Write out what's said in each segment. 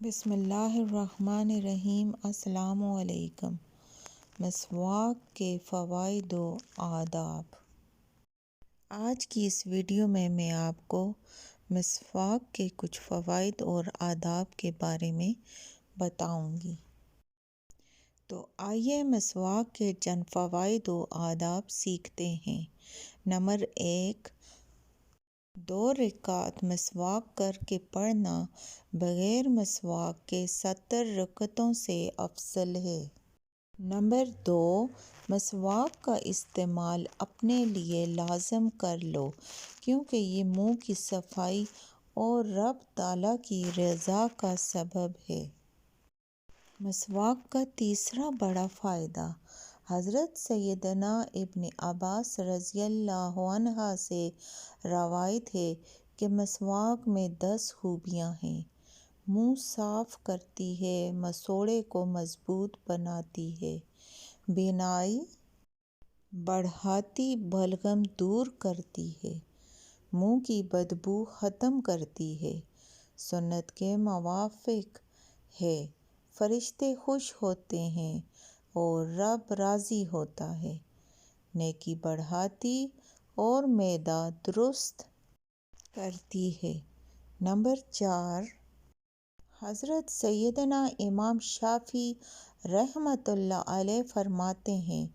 بسم اللہ الرحمن الرحیم۔ السلام علیکم۔ مسواک کے فوائد و آداب۔ آج کی اس ویڈیو میں آپ کو مسواک کے کچھ فوائد اور آداب کے بارے میں بتاؤں گی۔ تو آئیے مسواک کے چند فوائد و آداب سیکھتے ہیں۔ نمبر 1، 2 رکعت مسواک کر کے پڑھنا بغیر مسواک کے 70 رکعتوں سے افضل ہے۔ نمبر 2، مسواک کا استعمال اپنے لیے لازم کر لو کیونکہ یہ منہ کی صفائی اور رب تعالیٰ کی رضا کا سبب ہے۔ مسواک کا تیسرا بڑا فائدہ، حضرت سیدنا ابن عباس رضی اللہ عنہ سے روایت ہے کہ مسواک میں 10 خوبیاں ہیں۔ منہ صاف کرتی ہے، مسوڑھے کو مضبوط بناتی ہے، بینائی بڑھاتی، بلغم دور کرتی ہے، منہ کی بدبو ختم کرتی ہے، سنت کے موافق ہے، فرشتے خوش ہوتے ہیں اور رب راضی ہوتا ہے، نیکی بڑھاتی اور معدہ درست کرتی ہے۔ نمبر 4، حضرت سیدنا امام شافعی رحمۃ اللہ علیہ فرماتے ہیں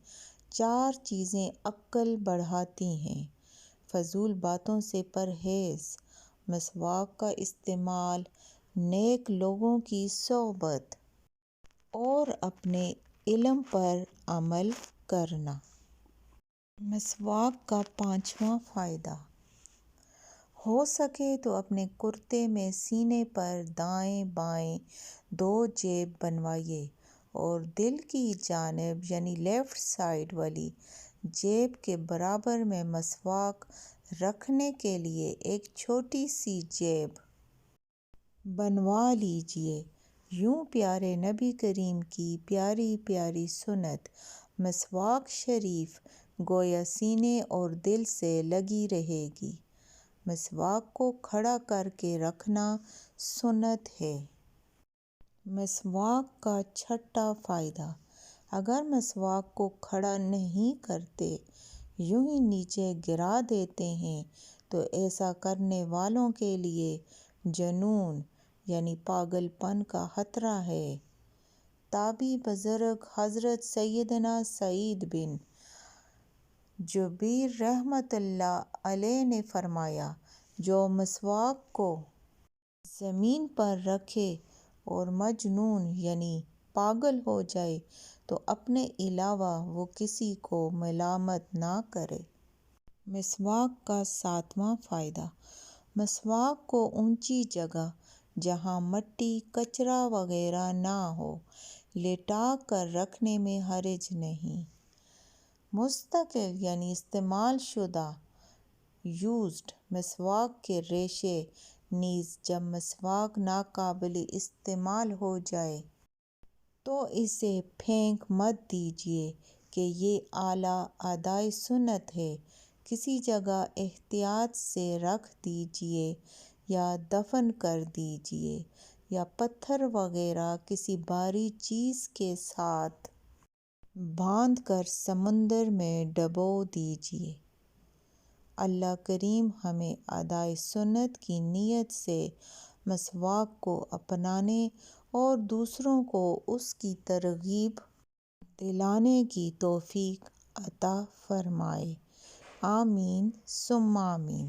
4 چیزیں عقل بڑھاتی ہیں: فضول باتوں سے پرہیز، مسواک کا استعمال، نیک لوگوں کی صحبت اور اپنے علم پر عمل کرنا۔ مسواک کا 5واں فائدہ، ہو سکے تو اپنے کرتے میں سینے پر دائیں بائیں 2 جیب بنوائیے اور دل کی جانب یعنی لیفٹ سائڈ والی جیب کے برابر میں مسواک رکھنے کے لیے ایک چھوٹی سی جیب بنوا لیجیے۔ یوں پیارے نبی کریم کی پیاری پیاری سنت مسواک شریف گویا سینے اور دل سے لگی رہے گی۔ مسواک کو کھڑا کر کے رکھنا سنت ہے۔ مسواک کا 6واں فائدہ، اگر مسواک کو کھڑا نہیں کرتے، یوں ہی نیچے گرا دیتے ہیں تو ایسا کرنے والوں کے لیے جنون یعنی پاگل پن کا خطرہ ہے۔ تابعی بزرگ حضرت سیدنا سعید بن جبیر رحمۃ اللہ علیہ نے فرمایا، جو مسواک کو زمین پر رکھے اور مجنون یعنی پاگل ہو جائے تو اپنے علاوہ وہ کسی کو ملامت نہ کرے۔ مسواک کا 7واں فائدہ، مسواک کو اونچی جگہ جہاں مٹی کچرا وغیرہ نہ ہو لٹا کر رکھنے میں حرج نہیں۔ مستقل یعنی استعمال شدہ یوزڈ مسواک کے ریشے نیز جب مسواک ناقابل استعمال ہو جائے تو اسے پھینک مت دیجیے کہ یہ اعلیٰ ادائے سنت ہے، کسی جگہ احتیاط سے رکھ دیجیے یا دفن کر دیجیے یا پتھر وغیرہ کسی بھاری چیز کے ساتھ باندھ کر سمندر میں ڈبو دیجیے۔ اللہ کریم ہمیں ادائے سنت کی نیت سے مسواک کو اپنانے اور دوسروں کو اس کی ترغیب دلانے کی توفیق عطا فرمائے۔ آمین ثم آمین۔